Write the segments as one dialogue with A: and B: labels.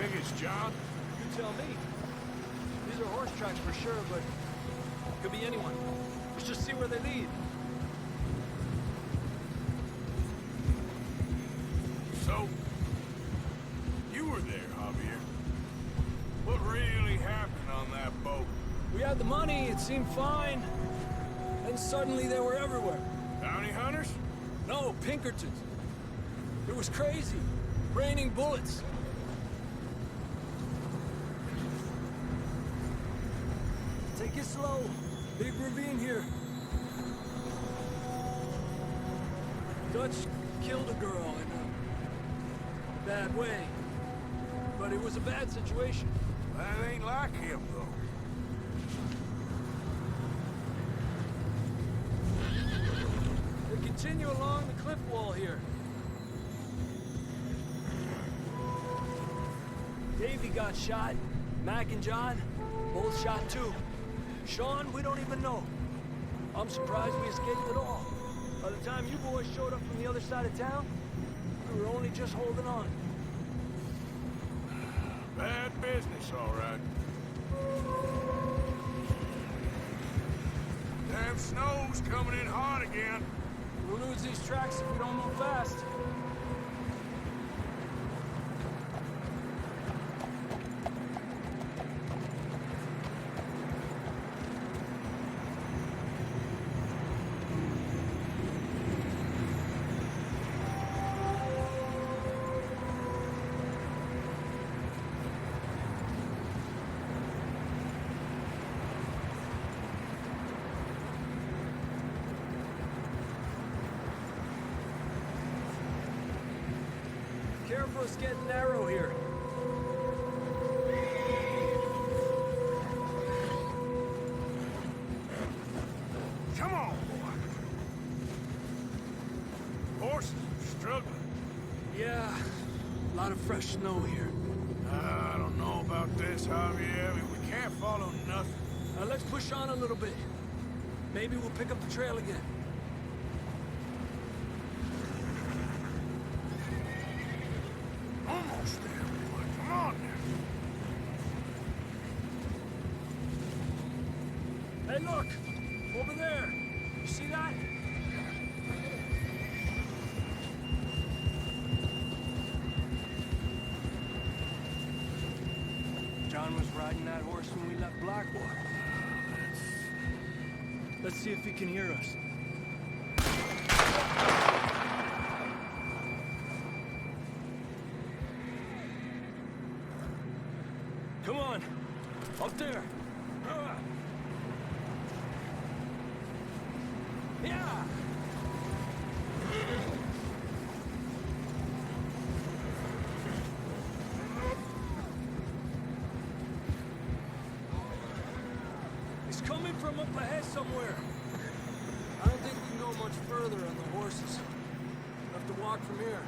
A: think it's John?
B: You tell me. These are horse tracks for sure, but could be anyone. Let's just see where they lead.
A: So, you were there, Javier. What really happened on that boat?
B: We had the money, it seemed fine. Then suddenly they were everywhere.
A: Bounty hunters?
B: No, Pinkertons. It was crazy. Raining bullets. Take it slow. Big ravine here. Dutch killed a girl in a bad way. But it was a bad situation.
A: That ain't like him, though.
B: They continue along the cliff wall here. Davey got shot. Mac and John, both shot too. Sean, we don't even know. I'm surprised we escaped at all. By the time you boys showed up from the other side of town, we were only just holding on.
A: Bad business, all right. Damn snow's coming in hot again.
B: We'll lose these tracks if we don't move fast. Careful, it's getting narrow here.
A: Come on, boy. Horses are struggling.
B: Yeah, a lot of fresh snow here.
A: I don't know about this, Javier. We can't follow nothing.
B: Let's push on a little bit. Maybe we'll pick up the trail again.
A: Almost there, boy. Come on now.
B: Hey, look! Over there! You see that? John was riding that horse when we left Blackwater. Let's see if he can hear us. Come on! Up there! Yeah! He's coming from up ahead somewhere. I don't think we can go much further on the horses. We'll have to walk from here.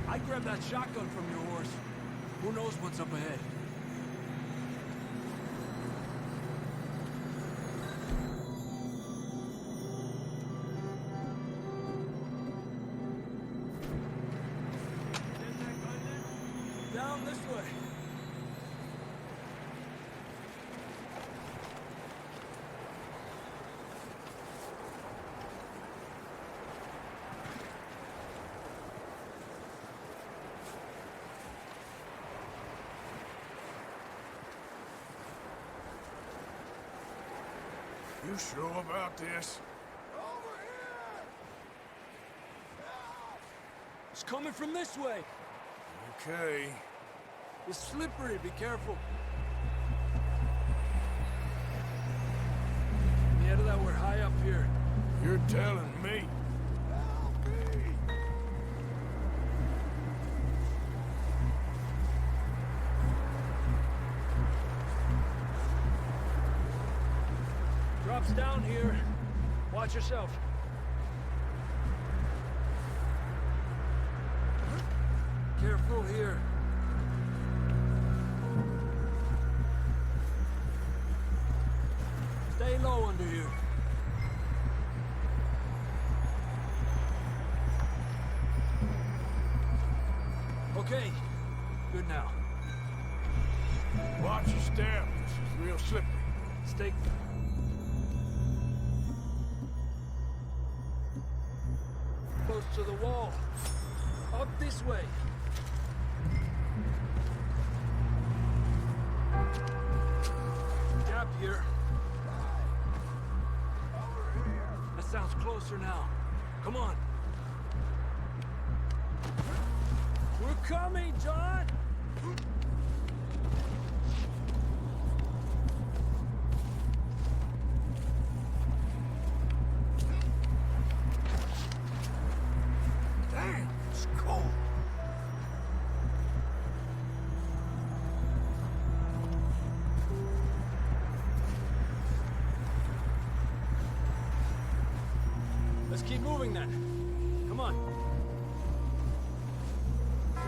B: I'd grab that shotgun from your horse. Who knows what's up ahead? Down this way.
A: You sure about this?
B: It's coming from this way.
A: Okay.
B: It's slippery, be careful. Yeah, that we're high up here.
A: You're telling me. Help me!
B: Drops down here. Watch yourself. Careful here. Stay low under here. Okay, Good now.
A: Watch your step. This is real slippery.
B: Stay... close to the wall. Up this way. Gap here. That sounds closer now. Come on. We're coming, John!
A: Damn, it's cold.
B: Let's keep moving then. Come on.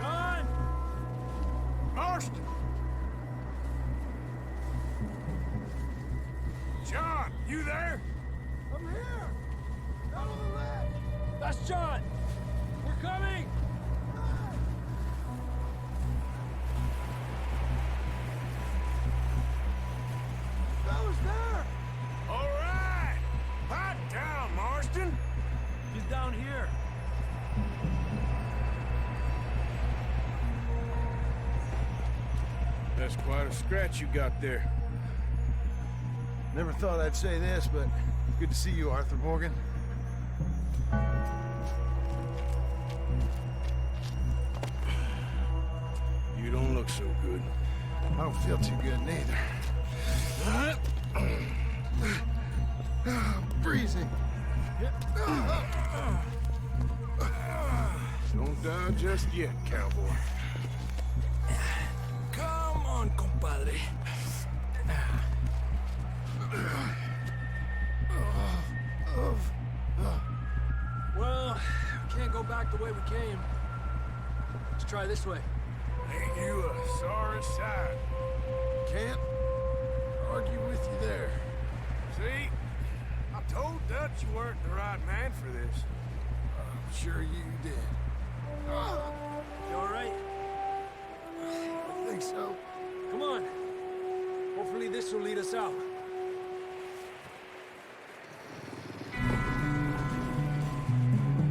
B: John!
A: Marston! John, you there?
B: I'm here! Down on the ledge! That's John! We're coming! Fella's there!
A: All right! Hot down, Marston!
B: He's down here.
A: That's quite a scratch you got there.
C: Never thought I'd say this, but good to see you, Arthur Morgan.
A: You don't look so good.
C: I don't feel too good neither. Freezing.
A: Don't die just yet, cowboy.
B: Come on, compadre. Well, we can't go back the way we came. Let's try this way.
A: Ain't you a sorry sight?
C: Can't argue with you there.
A: See? I told Dutch you weren't the right man for this.
C: I'm sure you did.
B: You all right?
C: I think so.
B: Come on. Hopefully this will lead us out.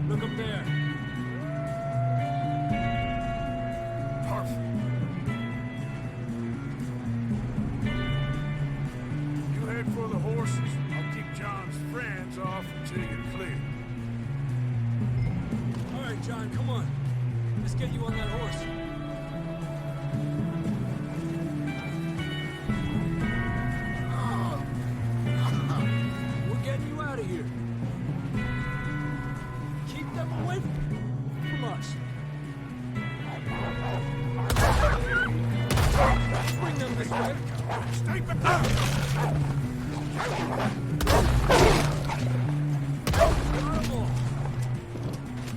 B: Look up there.
A: Perfect. You head for the horses. I'll keep John's friends off until you're clear.
B: All right, John, come on. Let's get you on that horse. We're getting you out of here. Keep them away from us. Bring them this way.
A: Stay back!
B: Horrible.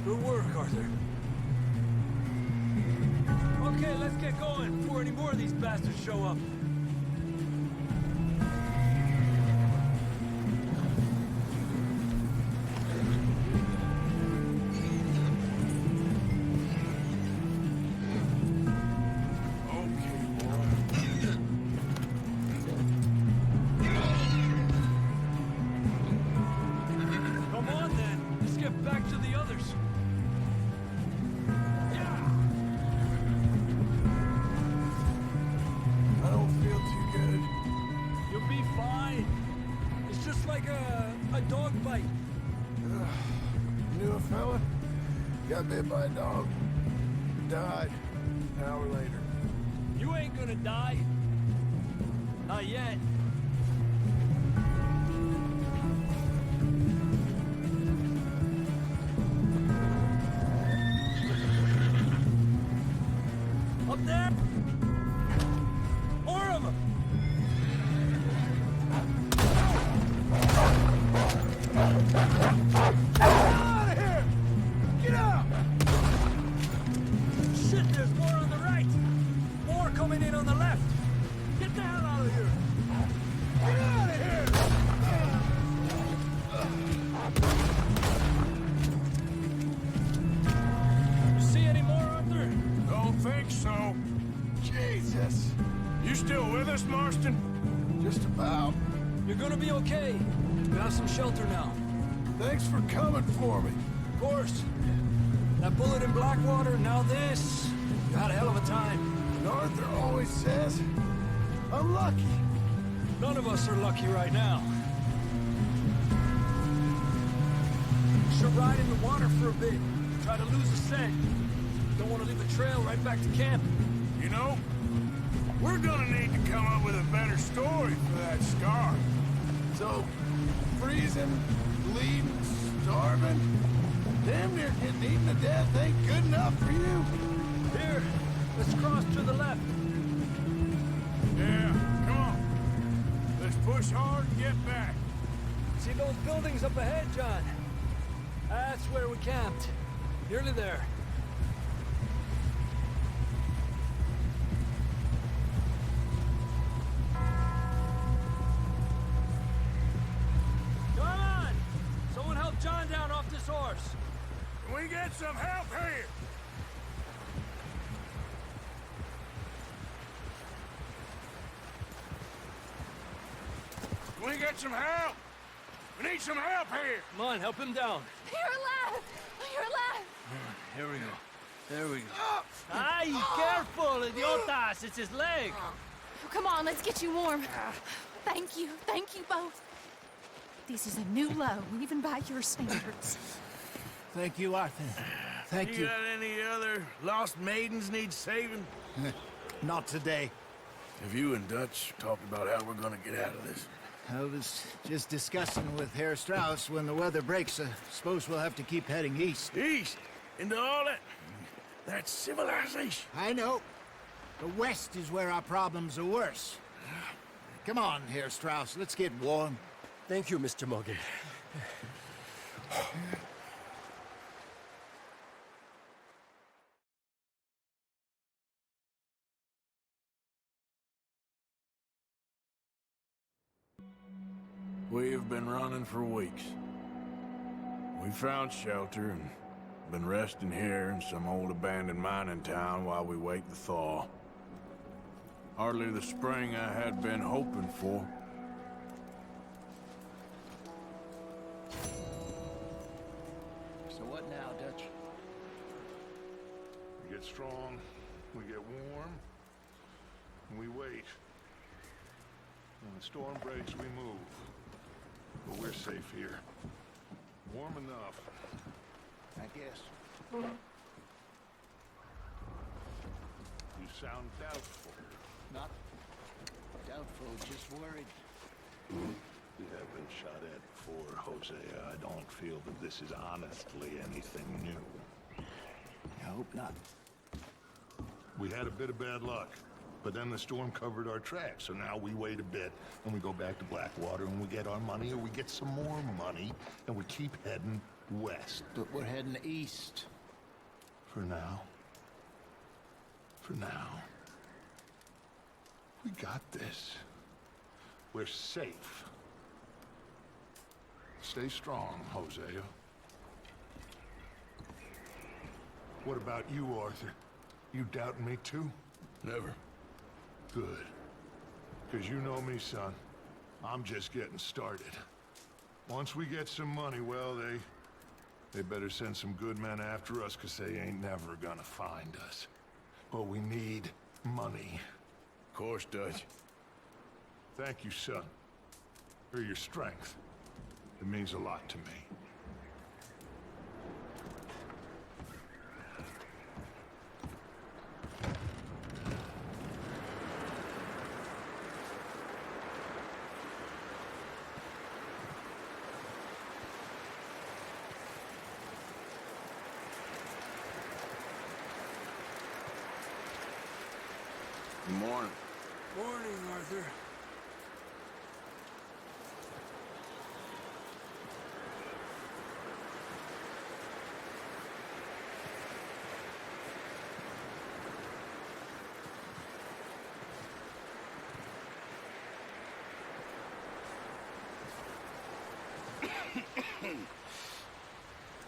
B: Good work, Arthur. Okay, let's get going before any more of these bastards show up.
A: Okay, boy.
B: Come on, then. Let's get back to the others.
C: I don't feel too good.
B: You'll be fine. It's just like a dog bite.
C: Knew a fella? Got bit by a dog. Died. An hour later.
B: You ain't gonna die. Not yet. Up there? More of them! Get out of here! Get out! Shit, there's more on the right! More coming in on the left! Get the hell out of here! Get out of here! You see any more, Arthur?
A: Don't think so.
C: access.
A: You still with us, Marston?
C: Just about.
B: You're gonna be okay. You have some shelter now.
C: Thanks for coming for me.
B: Of course. That bullet in Blackwater, now this. You had a hell of a time.
C: And Arthur always says, I'm lucky.
B: None of us are lucky right now. We should ride in the water for a bit. Try to lose the scent. Don't want to leave a trail right back to camp.
A: You know, we're gonna need to come up with a better story for that scar.
C: So, freezing, bleeding, starving, damn near getting eaten to death ain't good enough for you.
B: Here, let's cross to the left.
A: Yeah, come on. Let's push hard and get back.
B: See those buildings up ahead, John? That's where we camped. Nearly there. Come on! Someone help John down off this horse.
A: Can we get some help here? Can we get some help? We need some help here.
B: Come on, help him down.
D: You're alive! You're alive!
B: Here we go. There we go. Ay, careful, idiotas! It's his leg.
D: Come on, let's get you warm. Thank you both. This is a new low, even by your standards.
C: Thank you, Arthur. Thank
A: You got any other lost maidens need saving?
C: Not today.
A: Have you and Dutch talked about how we're gonna get out of this?
E: I was just discussing with Herr Strauss when the weather breaks. I suppose we'll have to keep heading east.
A: East? Into all that civilization?
E: I know. The west is where our problems are worse. Come on, Herr Strauss, let's get warm.
B: Thank you, Mr. Morgan.
A: We have been running for weeks. We found shelter and been resting here in some old abandoned mining town while we wait the thaw. Hardly the spring I had been hoping for.
E: So what now, Dutch?
F: We get strong, we get warm, and we wait. When the storm breaks, we move. But we're safe here. Warm enough.
E: I guess.
F: You sound doubtful.
E: Not doubtful, just worried.
F: We have been shot at before, Hosea. I don't feel that this is honestly anything new.
E: I hope not.
F: We had a bit of bad luck, but then the storm covered our tracks, so now we wait a bit, and we go back to Blackwater, and we get our money, or we get some more money, and we keep heading west.
E: But we're heading east.
F: For now. For now. We got this. We're safe. Stay strong, Hosea. What about you, Arthur? You doubting me too?
A: Never.
F: Good. Because you know me, son. I'm just getting started. Once we get some money, well, they better send some good men after us, because they ain't never gonna find us. But we need money.
A: Of course, Dutch.
F: Thank you, son, for your strength. It means a lot to me.
A: Good morning.
B: Morning, Arthur.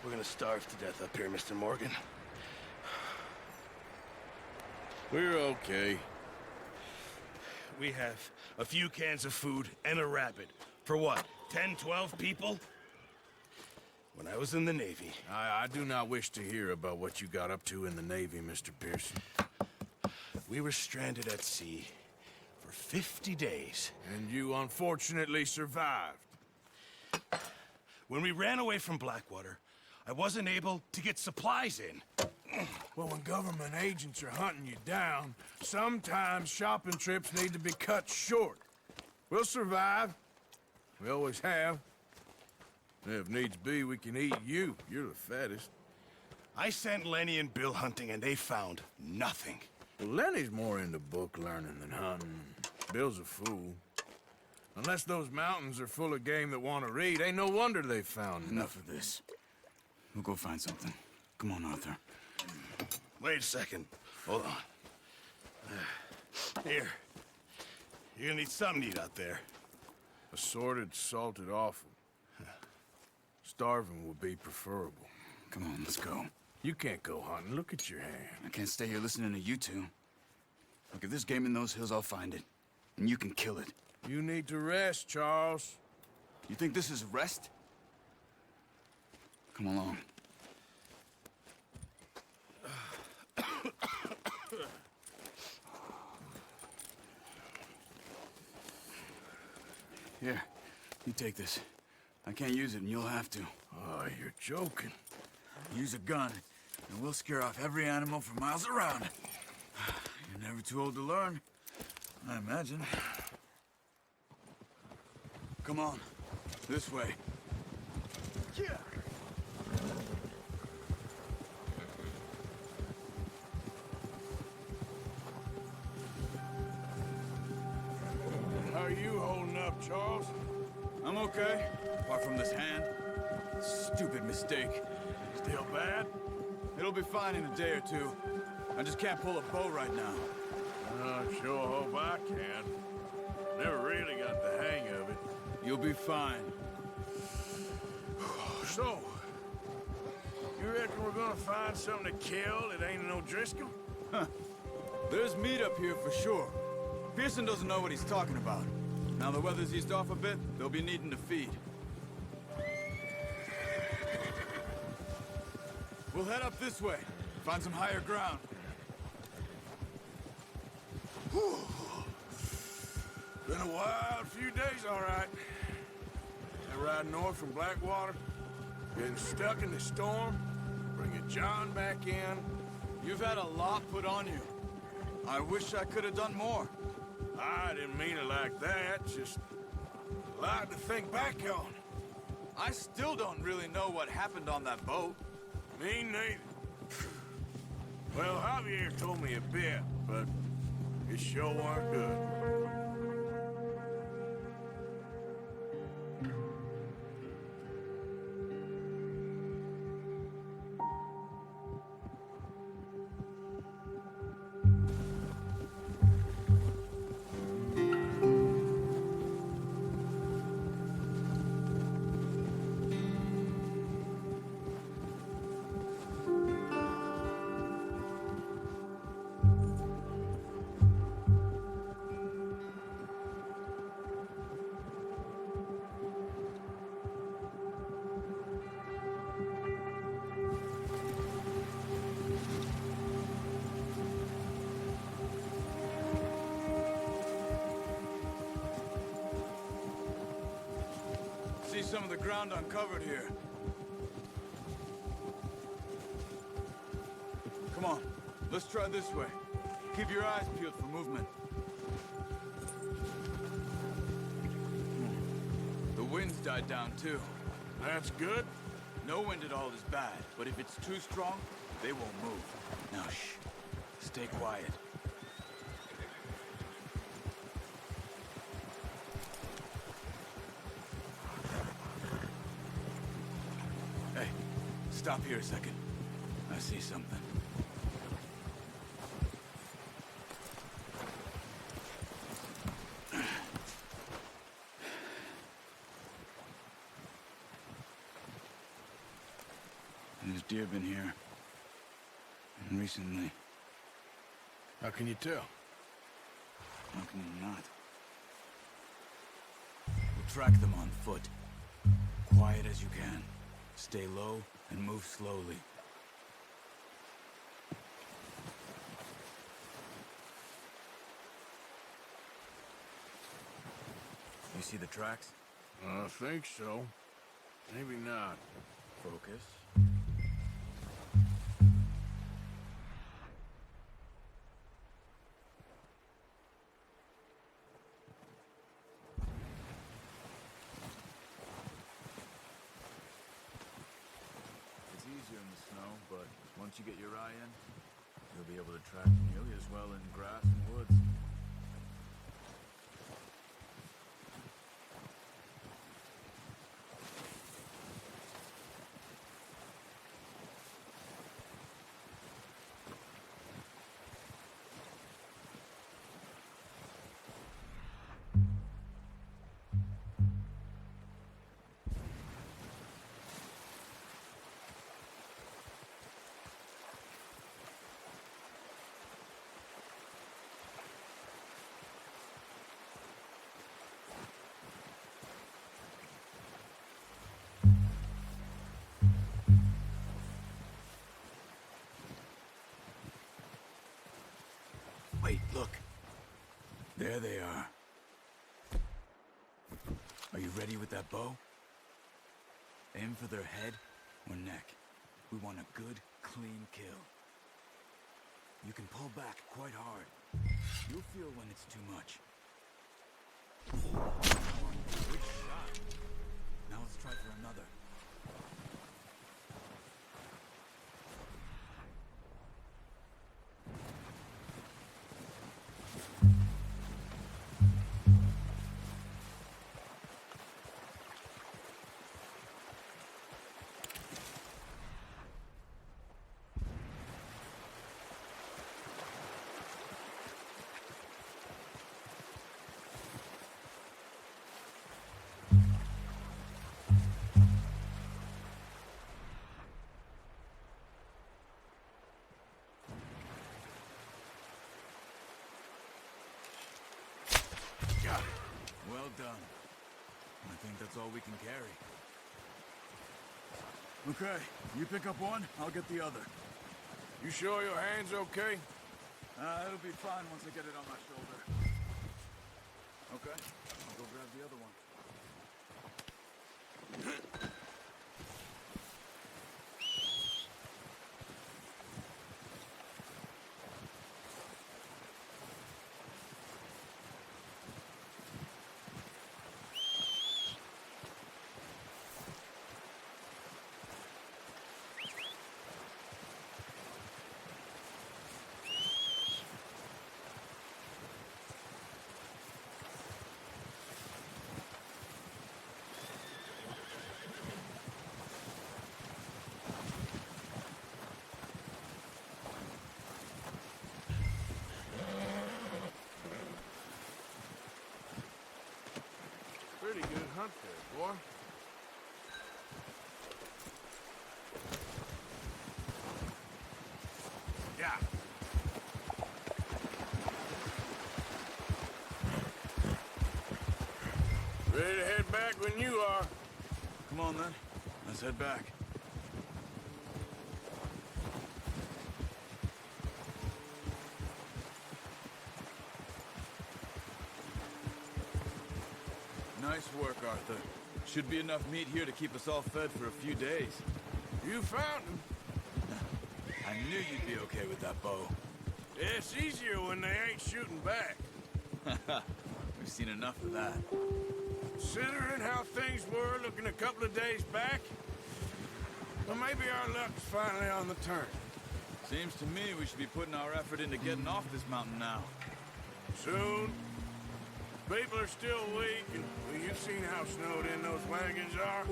G: We're gonna starve to death up here, Mr. Morgan.
A: We're okay.
G: we have a few cans of food and a rabbit. For what, 10, 12 people? When I was in the Navy...
A: I do not wish to hear about what you got up to in the Navy, Mr. Pearson.
G: We were stranded at sea for 50 days.
A: And you unfortunately survived.
G: When we ran away from Blackwater, I wasn't able to get supplies in.
A: Well, when government agents are hunting you down, sometimes shopping trips need to be cut short. We'll survive. We always have. If needs be, we can eat you. You're the fattest.
G: I sent Lenny and Bill hunting, and they found nothing.
A: Well, Lenny's more into book learning than hunting. Bill's a fool. Unless those mountains are full of game that want to read, ain't no wonder they found
H: Enough of this. We'll go find something. Come on, Arthur.
G: Wait a second. Hold on. Here. You're gonna need something to eat out there.
A: Assorted, salted offal. Starving would be preferable.
H: Come on, let's go.
A: You can't go hunting. Look at your hand.
H: I can't stay here listening to you two. Look, if there's game in those hills, I'll find it. And you can kill it.
A: You need to rest, Charles.
H: You think this is rest? Come along. Here, you take this. I can't use it, and you'll have to.
A: Oh, you're joking.
H: Use a gun, and we'll scare off every animal for miles around. You're never too old to learn, I imagine. Come on, this way.
G: Yeah.
A: How are you holding up, Charles?
H: I'm okay, apart from this hand. Stupid mistake.
A: Still bad?
H: It'll be fine in a day or two. I just can't pull a bow right now.
A: I sure hope I can. Never really got the hang of it.
H: You'll be fine.
A: So, you reckon we're gonna find something to kill that ain't no Driscoll?
H: There's meat up here for sure. Pearson doesn't know what he's talking about. Now the weather's eased off a bit, they'll be needing to feed. We'll head up this way, find some higher ground.
A: Whew. Been a wild few days, all right. That ride north from Blackwater, getting stuck in the storm, bringing John back in.
H: You've had a lot put on you. I wish I could have done more.
A: I didn't mean it like that, just a lot to think back on.
H: I still don't really know what happened on that boat.
A: Me neither. Well, Javier told me a bit, but it sure weren't good.
H: See some of the ground uncovered here. Come on, let's try this way. Keep your eyes peeled for movement. The wind's died down too.
A: That's good.
H: No wind at all is bad, but if it's too strong, they won't move. Now shh, stay quiet. Hey, stop here a second. I see something. There's deer been here. And recently.
A: How can you tell?
H: How can you not? We'll track them on foot. Quiet as you can. Stay low and move slowly. You see the tracks?
A: I think so. Maybe not.
H: Focus. It's easier in the snow, but once you get your eye in, you'll be able to track nearly as well in grass and woods. Wait, look. There they are. Are you ready with that bow? Aim for their head or neck. We want a good, clean kill. You can pull back quite hard. You'll feel when it's too much. Good shot. Now let's try for another.
A: Got it.
H: Well done. I think that's all we can carry. Okay, you pick up one, I'll get the other.
A: You sure your hand's okay?
H: It'll be fine once I get it on my shoulder. Okay, I'll go grab the other one.
A: Pretty good hunt there, boy. Yeah. Ready to head back when you are.
H: Come on then, let's head back. Nice work, Arthur. Should be enough meat here to keep us all fed for a few days.
A: You found him.
H: I knew you'd be okay with that bow.
A: It's easier when they ain't shooting back.
H: We've seen enough of that.
A: Considering how things were looking a couple of days back, well, maybe our luck's finally on the turn.
H: Seems to me we should be putting our effort into getting off this mountain now.
A: Soon. People are still weak, and well, you've seen how snowed in those wagons are.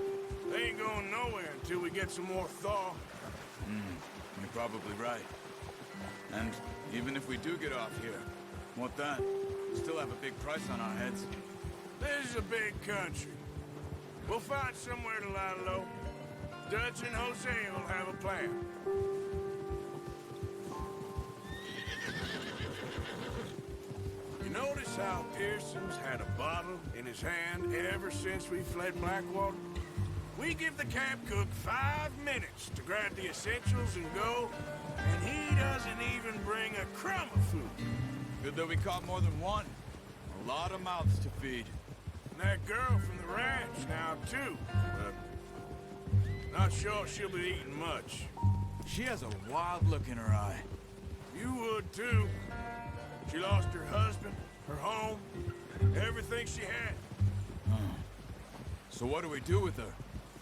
A: They ain't going nowhere until we get some more thaw.
H: You're probably right. And even if we do get off here, what then? We still have a big price on our heads.
A: This is a big country. We'll find somewhere to lie low. Dutch and Jose will have a plan. You notice how Pearson's had a bottle in his hand ever since we fled Blackwater? We give the camp cook 5 minutes to grab the essentials and go, and he doesn't even bring a crumb of food.
H: Good that we caught more than one. A lot of mouths to feed.
A: And that girl from the ranch now, too. Not sure she'll be eating much.
H: She has a wild look in her eye.
A: You would, too. She lost her husband, her home, everything she had.
H: So what do we do with her?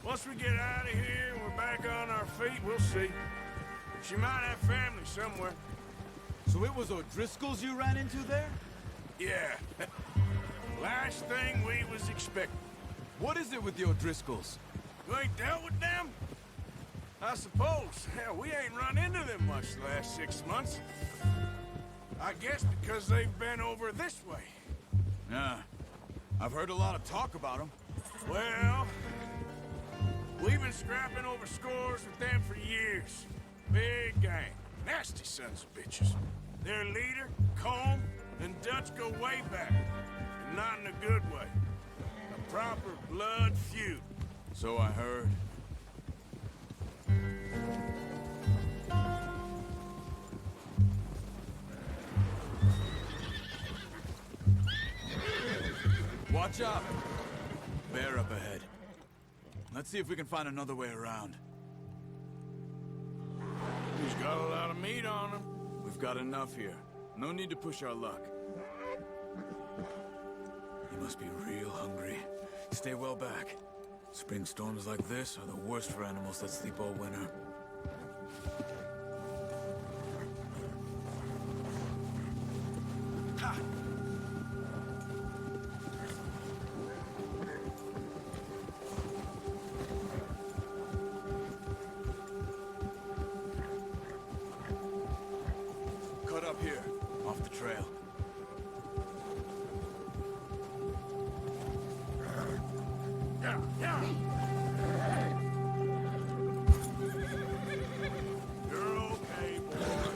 A: Once we get out of here and we're back on our feet, we'll see. She might have family somewhere.
H: So it was O'Driscoll's you ran into there?
A: Yeah. Last thing we was expecting.
H: What is it with the O'Driscolls?
A: You ain't dealt with them? I suppose. Hell, we ain't run into them much the last 6 months. I guess because they've been over this way.
H: Yeah. I've heard a lot of talk about them.
A: Well, we've been scrapping over scores with them for years. Big gang. Nasty sons of bitches. Their leader, Combe, and Dutch go way back. And not in a good way. A proper blood feud.
H: So I heard. Watch out! Bear up ahead. Let's see if we can find another way around.
A: He's got a lot of meat on him.
H: We've got enough here. No need to push our luck. You must be real hungry. Stay well back. Spring storms like this are the worst for animals that sleep all winter.
A: Ha!
H: Cut up here, off the trail.
A: Yeah, yeah. You're okay, boy.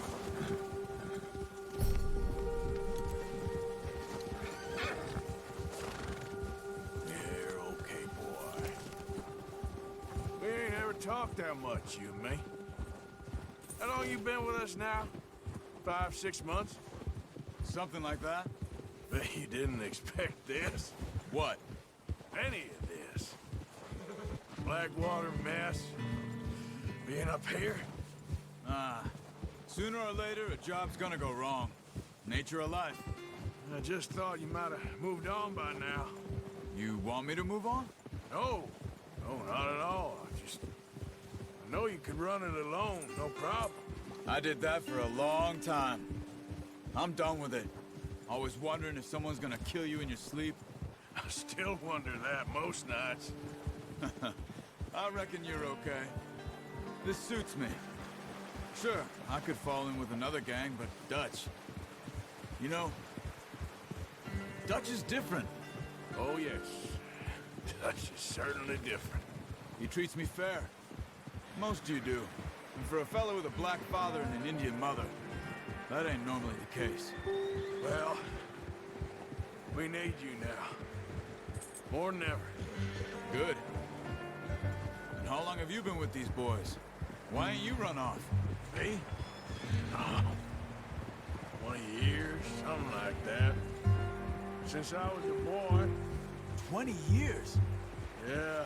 A: You're okay, boy. We ain't ever talked that much, you and me. How long you been with us now? 5, 6 months?
H: Something like that?
A: Bet you didn't expect this.
H: What?
A: Any of this. Blackwater mess. Being up here.
H: Sooner or later, a job's gonna go wrong. Nature of life.
A: I just thought you might have moved on by now.
H: You want me to move on?
A: No. No, not at all. I know you could run it alone, no problem.
H: I did that for a long time. I'm done with it. Always wondering if someone's gonna kill you in your sleep.
A: I still wonder that most nights.
H: I reckon you're okay. This suits me. Sure, I could fall in with another gang, but Dutch... You know, Dutch is different.
A: Oh, yes. Dutch is certainly different.
H: He treats me fair. Most you do. And for a fellow with a black father and an Indian mother, that ain't normally the case.
A: Well, we need you now. More than ever.
H: Good. And how long have you been with these boys? Why ain't you run off?
A: Me? Oh, 20 years, something like that. Since I was a boy.
H: 20 years?
A: Yeah.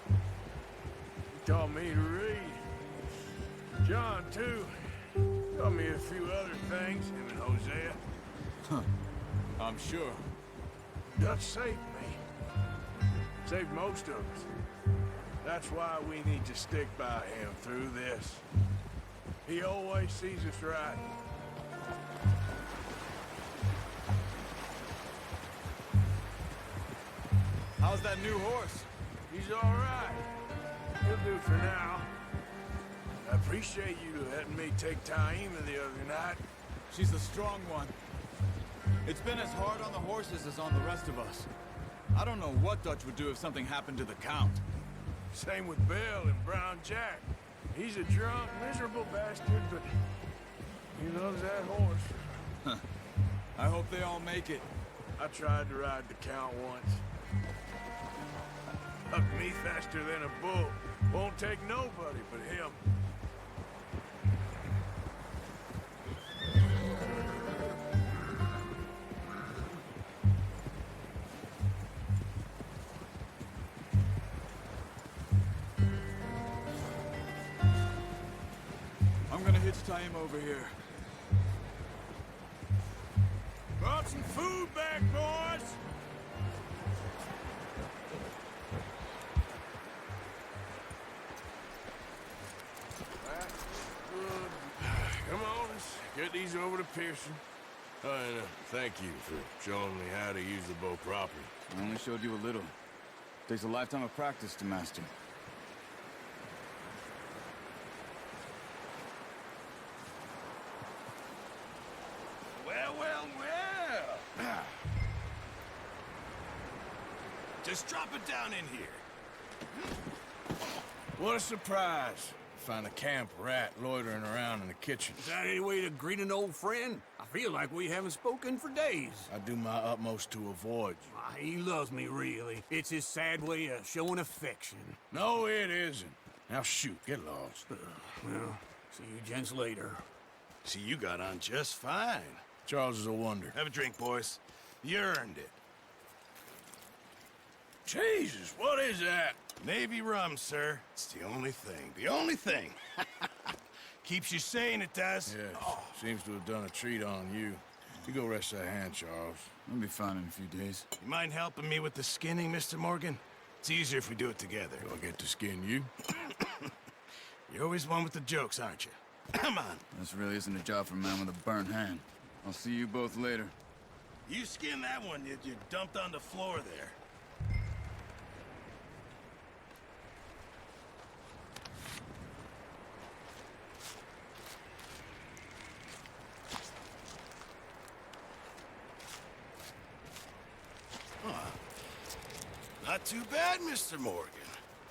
A: He taught me to read. John, too. Taught me a few other things, him and Hosea.
H: I'm sure.
A: Dutch saved me. Saved most of us. That's why we need to stick by him through this. He always sees us right.
H: How's that new horse?
A: He's all right. He'll do for now. I appreciate you letting me take Taima the other night.
H: She's a strong one. It's been as hard on the horses as on the rest of us. I don't know what Dutch would do if something happened to the Count.
A: Same with Bill and Brown Jack. He's a drunk, miserable bastard, but he loves that horse.
H: I hope they all make it.
A: I tried to ride the Count once. Hucked me faster than a bull. Won't take nobody but him.
H: I'm gonna hitch tie him over here.
A: Brought some food back, boys! That's good. Come on, let's get these over to Pearson. And thank you for showing me how to use the bow properly.
H: I only showed you a little. Takes a lifetime of practice to master.
G: Well, well, well. Just drop it down in here.
A: What a surprise. Find a camp rat loitering around in the kitchen.
I: Is that any way to greet an old friend? I feel like we haven't spoken for days.
A: I do my utmost to avoid you.
I: Ah, he loves me, really. It's his sad way of showing affection.
A: No, it isn't. Now shoot, get lost.
I: Well, see you gents later.
G: See, you got on just fine.
A: Charles is a wonder.
G: Have a drink, boys. You earned it.
A: Jesus, what is that?
G: Navy rum, sir. It's the only thing. The only thing. Keeps you sane, it does.
A: Yeah, seems to have done a treat on you. You go rest that hand, Charles.
H: I'll be fine in a few days.
G: You mind helping me with the skinning, Mr. Morgan? It's easier if we do it together.
A: Do I get to skin you?
G: You're always one with the jokes, aren't you? Come on.
H: This really isn't a job for a man with a burnt hand. I'll see you both later.
G: You skin that one you dumped on the floor there. Not too bad, Mr. Morgan.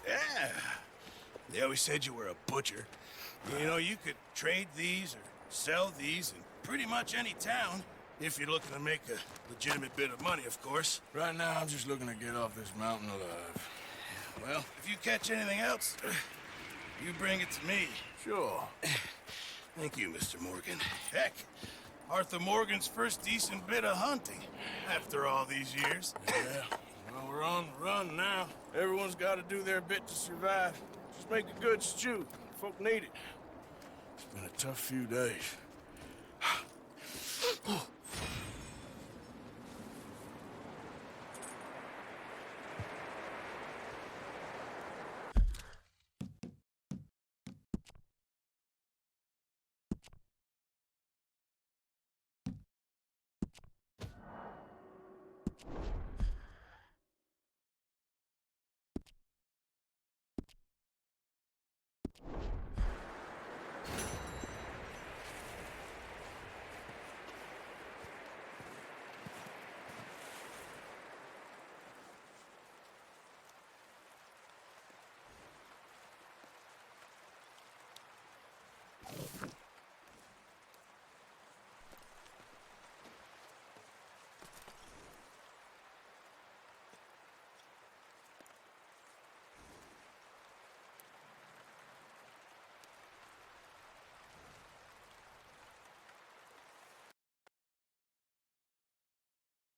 G: Yeah. They always said you were a butcher. You know, you could trade these or sell these in pretty much any town, if you're looking to make a legitimate bit of money, of course.
A: Right now, I'm just looking to get off this mountain alive.
G: Well, if you catch anything else, you bring it to me.
A: Sure.
G: Thank you, Mr. Morgan. Heck, Arthur Morgan's first decent bit of hunting, after all these years.
A: Yeah. Well, we're on the run now. Everyone's got to do their bit to survive. Just make a good stew. Folk need it. It's been a tough few days.